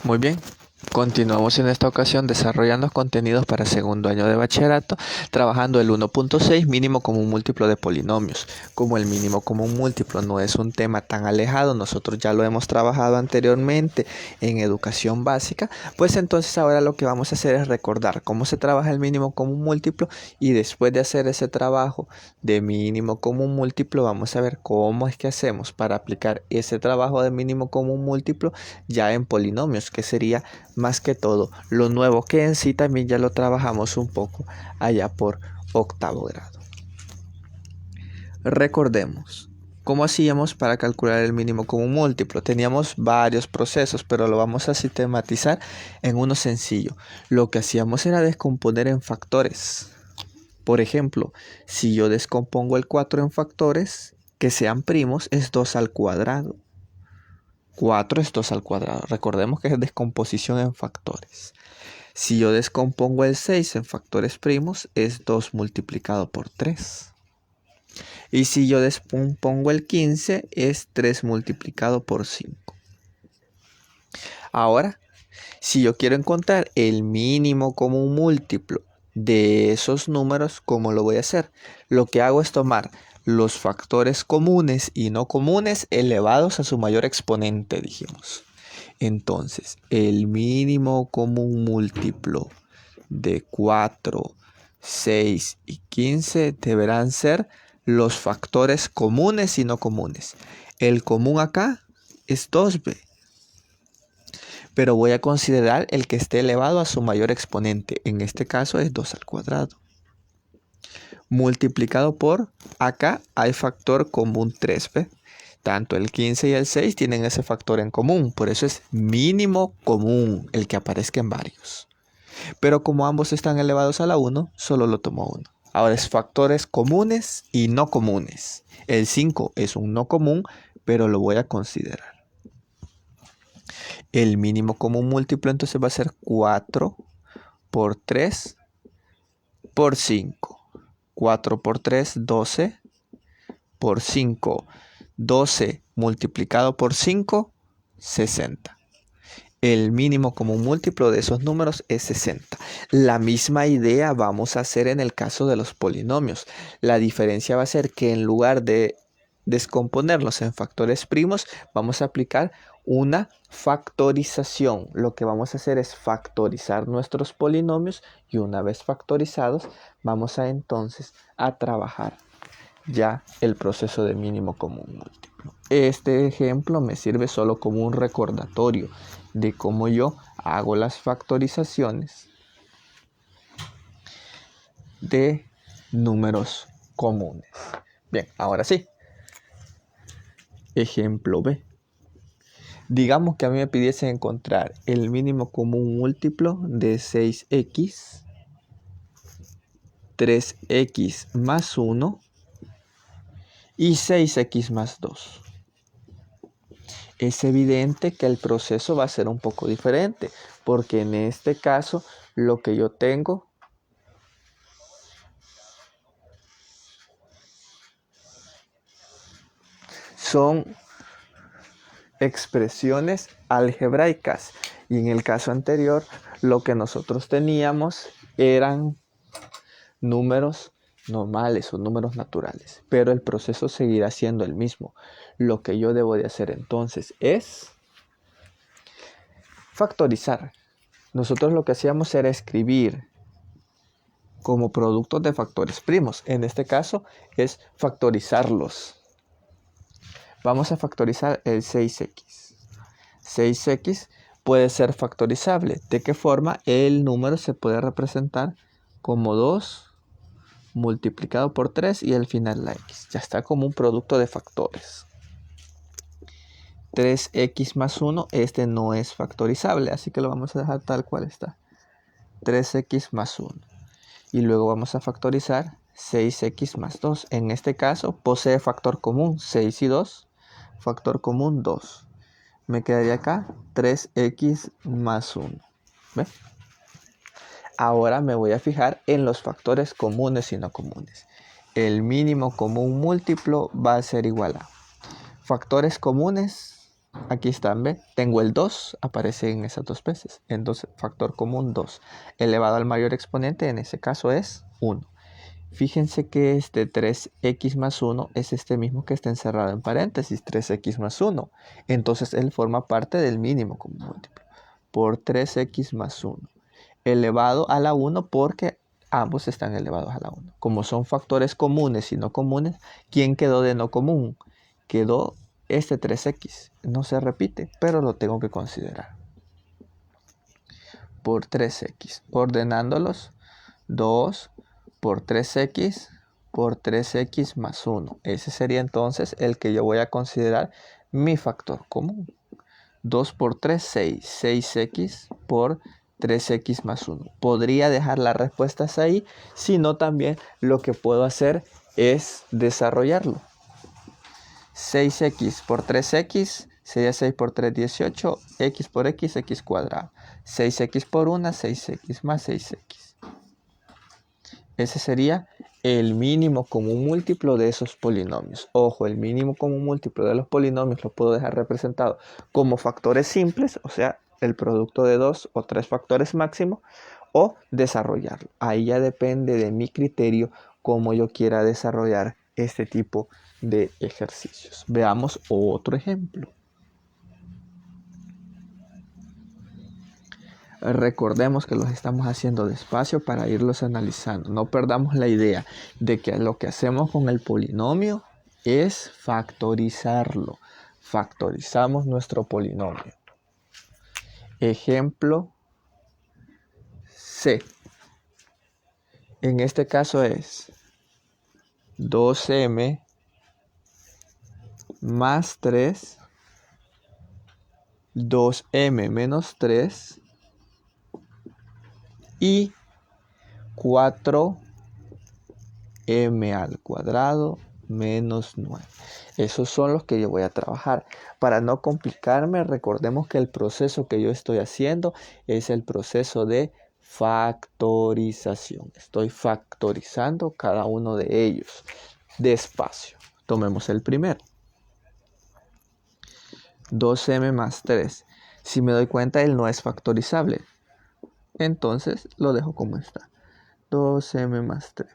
Muy bien, continuamos en esta ocasión desarrollando contenidos para segundo año de bachillerato, trabajando el 1.6 mínimo común múltiplo de polinomios. Como el mínimo común múltiplo no es un tema tan alejado, nosotros ya lo hemos trabajado anteriormente en educación básica, pues entonces ahora lo que vamos a hacer es recordar cómo se trabaja el mínimo común múltiplo y después de hacer ese trabajo de mínimo común múltiplo vamos a ver cómo es que hacemos para aplicar ese trabajo de mínimo común múltiplo ya en polinomios, que sería más que todo lo nuevo, que en sí también ya lo trabajamos un poco allá por octavo grado. Recordemos cómo hacíamos para calcular el mínimo común múltiplo. Teníamos varios procesos, pero lo vamos a sistematizar en uno sencillo. Lo que hacíamos era descomponer en factores. Por ejemplo, si yo descompongo el 4 en factores que sean primos, es 2 al cuadrado. 4 es 2 al cuadrado. Recordemos que es descomposición en factores. Si yo descompongo el 6 en factores primos, es 2 multiplicado por 3. Y si yo descompongo el 15, es 3 multiplicado por 5. Ahora, si yo quiero encontrar el mínimo común múltiplo de esos números, ¿cómo lo voy a hacer? Lo que hago es tomar los factores comunes y no comunes elevados a su mayor exponente, dijimos. Entonces, el mínimo común múltiplo de 4, 6 y 15 deberán ser los factores comunes y no comunes. El común acá es 2b, pero voy a considerar el que esté elevado a su mayor exponente. En este caso es 2 al cuadrado. Multiplicado por, acá hay factor común 3b. Tanto el 15 y el 6 tienen ese factor en común, por eso es mínimo común el que aparezca en varios. Pero como ambos están elevados a la 1, solo lo tomo 1. Ahora es factores comunes y no comunes. El 5 es un no común, pero lo voy a considerar. El mínimo común múltiplo entonces va a ser 4 por 3 por 5. 4 por 3, 12 por 5. 12 multiplicado por 5, 60. El mínimo común múltiplo de esos números es 60. La misma idea vamos a hacer en el caso de los polinomios. La diferencia va a ser que en lugar de descomponerlos en factores primos, vamos a aplicar una factorización. Lo que vamos a hacer es factorizar nuestros polinomios y una vez factorizados, vamos a entonces a trabajar ya el proceso de mínimo común múltiplo. Este ejemplo me sirve solo como un recordatorio de cómo yo hago las factorizaciones de números comunes. Bien, ahora sí. Ejemplo B. Digamos que a mí me pidiesen encontrar el mínimo común múltiplo de 6x, 3x más 1 y 6x más 2. Es evidente que el proceso va a ser un poco diferente, porque en este caso lo que yo tengo son expresiones algebraicas y en el caso anterior lo que nosotros teníamos eran números normales o números naturales, pero el proceso seguirá siendo el mismo. Lo que yo debo de hacer entonces es factorizar. Nosotros lo que hacíamos era escribir como productos de factores primos. En este caso es factorizarlos. Vamos a factorizar el 6x. 6x puede ser factorizable. ¿De qué forma? El número se puede representar como 2 multiplicado por 3 y al final la x. Ya está como un producto de factores. 3x más 1, este no es factorizable, así que lo vamos a dejar tal cual está. 3x más 1. Y luego vamos a factorizar 6x más 2. En este caso posee factor común 6 y 2. Factor común 2. Me quedaría acá 3x más 1. ¿Ve? Ahora me voy a fijar en los factores comunes y no comunes. El mínimo común múltiplo va a ser igual a factores comunes Aquí están, ¿ve? Tengo el 2, aparece en esas dos veces. Entonces, factor común 2. Elevado al mayor exponente, en ese caso es 1. Fíjense que este 3x más 1 es este mismo que está encerrado en paréntesis, 3x más 1. Entonces, él forma parte del mínimo común múltiplo. Por 3x más 1. Elevado a la 1 porque ambos están elevados a la 1. Como son factores comunes y no comunes, ¿quién quedó de no común? Quedó este 3x. No se repite, pero lo tengo que considerar. Por 3x. Ordenándolos, 2 por 3x por 3x más 1. Ese sería entonces el que yo voy a considerar mi factor común. 2 por 3, 6. 6x por 3x más 1. Podría dejar las respuestas ahí, sino también lo que puedo hacer es desarrollarlo. 6x por 3x sería 6 por 3, 18. X por x, x cuadrado. 6x por 1, 6x más 6x. Ese sería el mínimo común múltiplo de esos polinomios. Ojo, el mínimo común múltiplo de los polinomios lo puedo dejar representado como factores simples, o sea, el producto de 2 o 3 factores máximo, o desarrollarlo. Ahí ya depende de mi criterio cómo yo quiera desarrollar este tipo de ejercicios. Veamos otro ejemplo. Recordemos que los estamos haciendo despacio para irlos analizando. No perdamos la idea de que lo que hacemos con el polinomio es factorizarlo. Factorizamos nuestro polinomio. Ejemplo C. En este caso es 2m más 3, 2m menos 3 y 4m al cuadrado menos 9. Esos son los que yo voy a trabajar. Para no complicarme, recordemos que el proceso que yo estoy haciendo es el proceso de factorización. Estoy factorizando cada uno de ellos despacio. Tomemos el primero. 2m más 3. Si me doy cuenta, él no es factorizable. Entonces lo dejo como está. 2m más 3.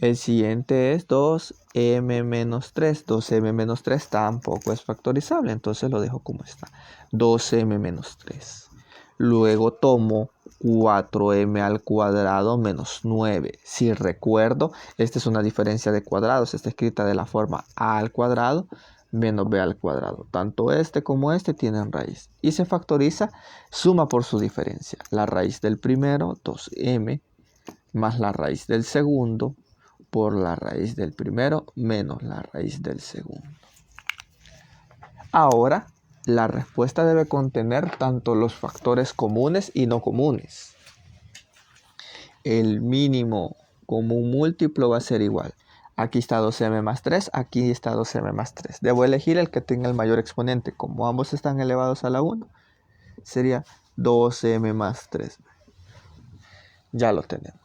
El siguiente es 2m menos 3. 2m menos 3 tampoco es factorizable. Entonces lo dejo como está. 2m menos 3. Luego tomo 4m al cuadrado menos 9. Si recuerdo, esta es una diferencia de cuadrados. Está escrita de la forma a al cuadrado menos b al cuadrado. Tanto este como este tienen raíz. Y se factoriza suma por su diferencia. La raíz del primero, 2m, más la raíz del segundo, por la raíz del primero, menos la raíz del segundo. Ahora, la respuesta debe contener tanto los factores comunes y no comunes. El mínimo común múltiplo va a ser igual. Aquí está 2m más 3, aquí está 2m más 3. Debo elegir el que tenga el mayor exponente. Como ambos están elevados a la 1, sería 2m más 3. Ya lo tenemos.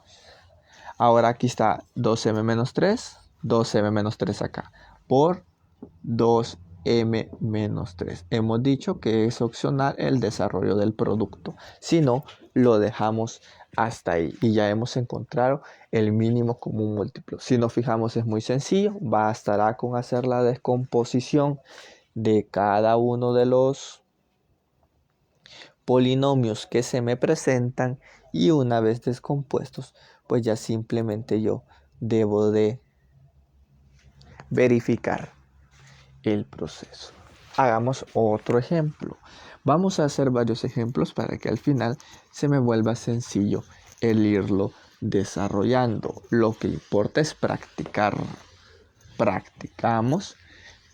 Ahora aquí está 2m menos 3, 2m menos 3 acá, por 2m menos 3. Hemos dicho que es opcional el desarrollo del producto. Si no, lo dejamos hasta ahí y ya hemos encontrado el mínimo común múltiplo. Si nos fijamos, es muy sencillo. Bastará con hacer la descomposición de cada uno de los polinomios que se me presentan y una vez descompuestos, pues ya simplemente yo debo de verificar el proceso. Hagamos otro ejemplo. Vamos a hacer varios ejemplos para que al final se me vuelva sencillo el irlo desarrollando. Lo que importa es practicar. Practicamos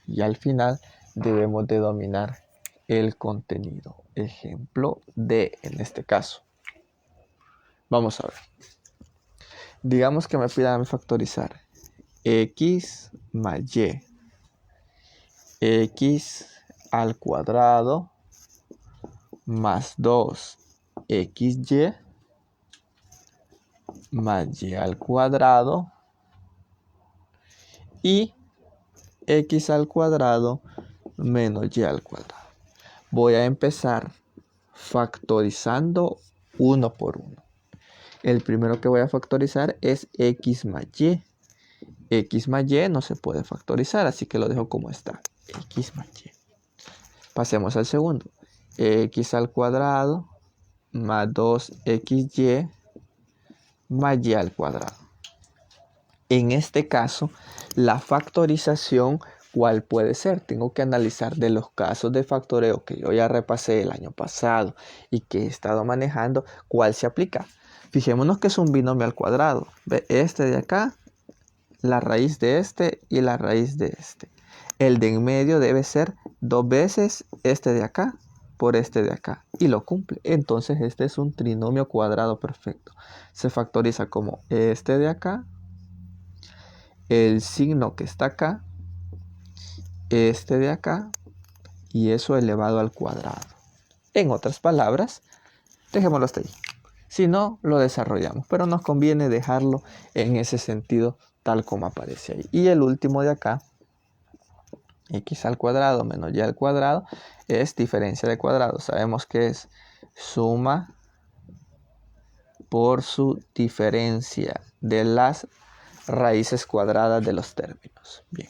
y al final debemos de dominar el contenido. Ejemplo D en este caso. Vamos a ver. Digamos que me pidan factorizar x más y. X al cuadrado más 2xy más y al cuadrado y x al cuadrado menos y al cuadrado. Voy a empezar factorizando uno por uno. El primero que voy a factorizar es x más y. X más y no se puede factorizar, así que lo dejo como está. X más y. Pasemos al segundo. X al cuadrado más 2xy más y al cuadrado. En este caso, la factorización, ¿cuál puede ser? Tengo que analizar de los casos de factoreo que yo ya repasé el año pasado y que he estado manejando, ¿cuál se aplica? Fijémonos que es un binomio al cuadrado. ¿Ve? Este de acá, la raíz de este y la raíz de este. El de en medio debe ser 2 veces este de acá por este de acá. Y lo cumple. Entonces este es un trinomio cuadrado perfecto. Se factoriza como este de acá, el signo que está acá, este de acá, y eso elevado al cuadrado. En otras palabras, dejémoslo hasta ahí. Si no, lo desarrollamos, pero nos conviene dejarlo en ese sentido tal como aparece ahí. Y el último de acá, x al cuadrado menos y al cuadrado, es diferencia de cuadrados. Sabemos que es suma por su diferencia de las raíces cuadradas de los términos. Bien,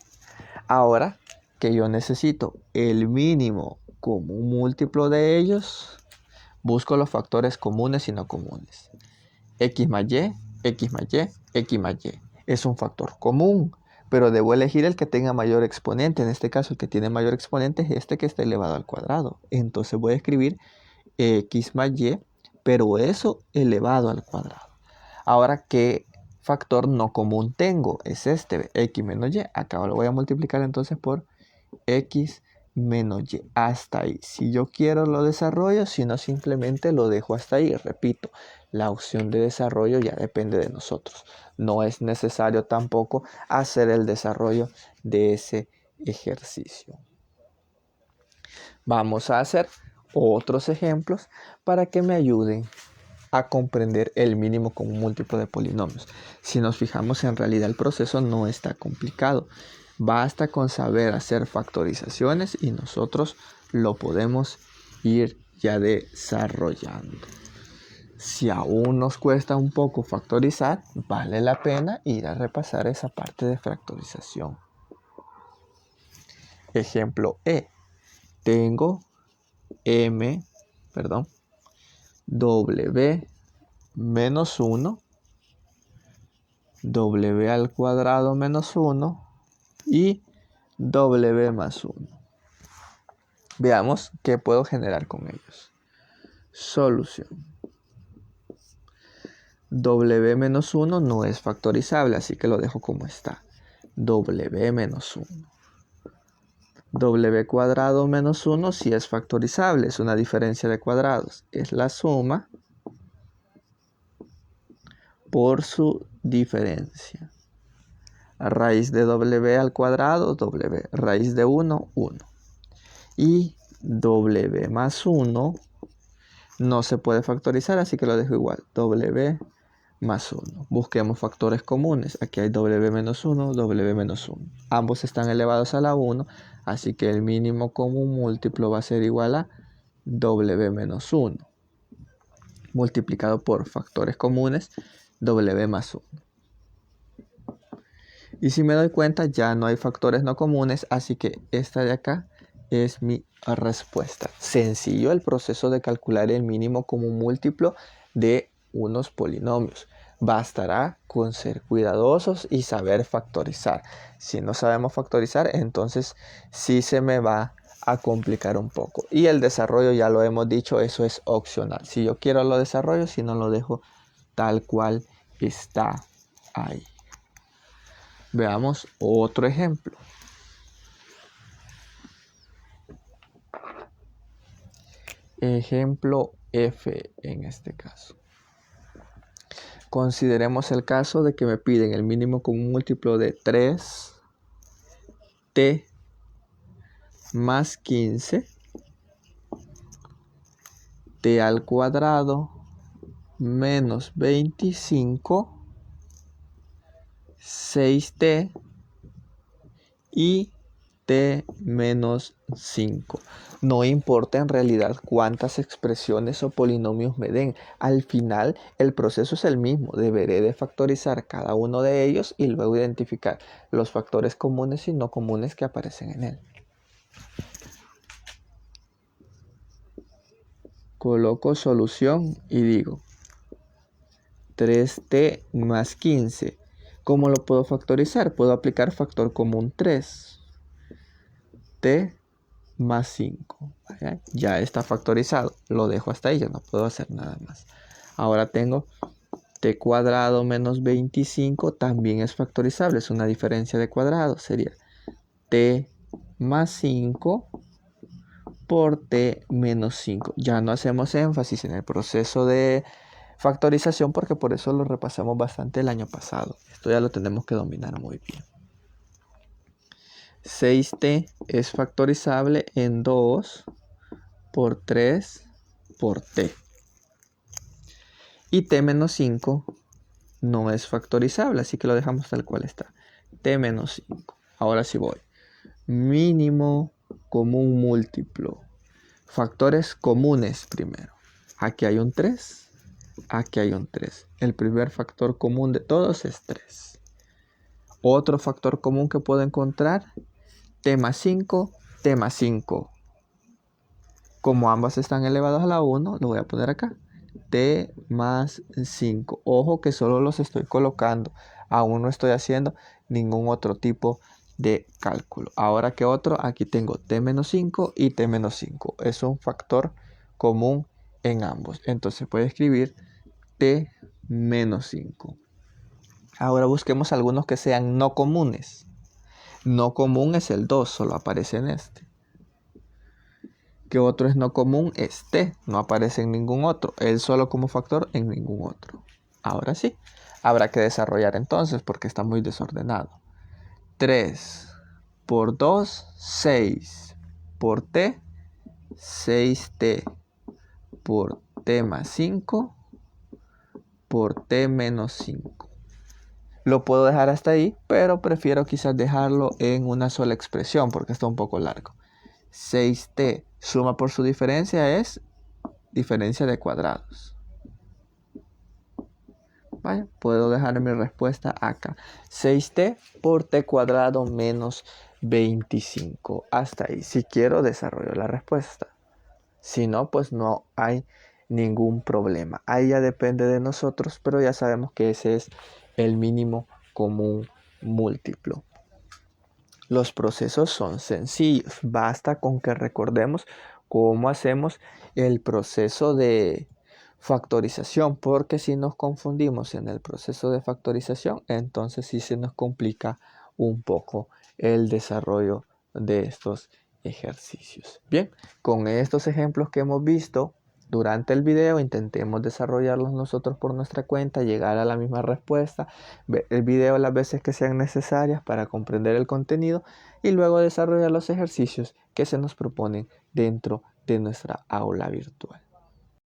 ahora que yo necesito el mínimo común múltiplo de ellos, busco los factores comunes y no comunes. X más y, x más y, x más y. Es un factor común, pero debo elegir el que tenga mayor exponente. En este caso, el que tiene mayor exponente es este que está elevado al cuadrado. Entonces voy a escribir x más y, pero eso elevado al cuadrado. Ahora, ¿qué factor no común tengo? Es este, x menos y. Acá lo voy a multiplicar entonces por x menos y. Hasta ahí. Si yo quiero lo desarrollo, si no simplemente lo dejo hasta ahí. Repito, la opción de desarrollo ya depende de nosotros. No es necesario tampoco hacer el desarrollo de ese ejercicio. Vamos a hacer otros ejemplos para que me ayuden a comprender el mínimo común múltiplo de polinomios. Si nos fijamos, en realidad el proceso no está complicado. Basta con saber hacer factorizaciones y nosotros lo podemos ir ya desarrollando. Si aún nos cuesta un poco factorizar, vale la pena ir a repasar esa parte de factorización. Ejemplo E. Tengo W menos 1, W al cuadrado menos 1 y W más 1. Veamos qué puedo generar con ellos. Solución. W menos 1 no es factorizable, así que lo dejo como está. W menos 1. W cuadrado menos 1 sí es factorizable, es una diferencia de cuadrados. Es la suma por su diferencia. Raíz de W al cuadrado, W. Raíz de 1, 1. Y W más 1 no se puede factorizar, así que lo dejo igual. W más 1. Busquemos factores comunes. Aquí hay W menos 1, W menos 1. Ambos están elevados a la 1, así que el mínimo común múltiplo va a ser igual a W menos 1. Multiplicado por factores comunes, W más 1. Y si me doy cuenta, ya no hay factores no comunes, así que esta de acá es mi respuesta. Sencillo el proceso de calcular el mínimo común múltiplo de unos polinomios. Bastará con ser cuidadosos y saber factorizar. Si no sabemos factorizar, entonces sí se me va a complicar un poco. Y el desarrollo, ya lo hemos dicho, eso es opcional. Si yo quiero lo desarrollo, si no lo dejo tal cual está ahí. Veamos otro ejemplo. Ejemplo F en este caso. Consideremos el caso de que me piden el mínimo común múltiplo de 3t más 15, t al cuadrado menos 25, 6t y t menos 5. No importa en realidad cuántas expresiones o polinomios me den. Al final el proceso es el mismo. Deberé de factorizar cada uno de ellos y luego identificar los factores comunes y no comunes que aparecen en él. Coloco solución y digo 3t más 15. ¿Cómo lo puedo factorizar? Puedo aplicar factor común 3. T más 5. Ya está factorizado. Lo dejo hasta ahí, ya no puedo hacer nada más. Ahora tengo t cuadrado menos 25. También es factorizable. Es una diferencia de cuadrado. Sería t más 5 por t menos 5. Ya no hacemos énfasis en el proceso de factorización porque por eso lo repasamos bastante el año pasado. Esto ya lo tenemos que dominar muy bien. 6t es factorizable en 2 por 3 por t. Y t menos 5 no es factorizable, así que lo dejamos tal cual está. T menos 5. Ahora sí voy. Mínimo común múltiplo. Factores comunes primero. Aquí hay un 3. Aquí hay un 3. El primer factor común de todos es 3. Otro factor común que puedo encontrar, t más 5, t más 5. Como ambas están elevadas a la 1, lo voy a poner acá. T más 5. Ojo que solo los estoy colocando. Aún no estoy haciendo ningún otro tipo de cálculo. Ahora, ¿qué otro? Aquí tengo t menos 5 y t menos 5. Es un factor común en ambos. Entonces puedo escribir t menos 5. Ahora busquemos algunos que sean no comunes. No común es el 2, solo aparece en este. ¿Qué otro es no común? Es t, no aparece en ningún otro. Él solo como factor en ningún otro. Ahora sí, habrá que desarrollar entonces porque está muy desordenado. 3 por 2, 6. Por t, 6t. Por t más 5. Por t menos 5. Lo puedo dejar hasta ahí, pero prefiero quizás dejarlo en una sola expresión porque está un poco largo. 6t suma por su diferencia es diferencia de cuadrados. Vaya, puedo dejar mi respuesta acá. 6t por t cuadrado menos 25. Hasta ahí. Si quiero, desarrollo la respuesta. Si no, pues no hay ningún problema. Ahí ya depende de nosotros, pero ya sabemos que ese es el mínimo común múltiplo. Los procesos son sencillos. Basta con que recordemos cómo hacemos el proceso de factorización, porque si nos confundimos en el proceso de factorización, entonces sí se nos complica un poco el desarrollo de estos ejercicios. Bien, con estos ejemplos que hemos visto durante el video, intentemos desarrollarlos nosotros por nuestra cuenta, llegar a la misma respuesta, ver el video las veces que sean necesarias para comprender el contenido y luego desarrollar los ejercicios que se nos proponen dentro de nuestra aula virtual.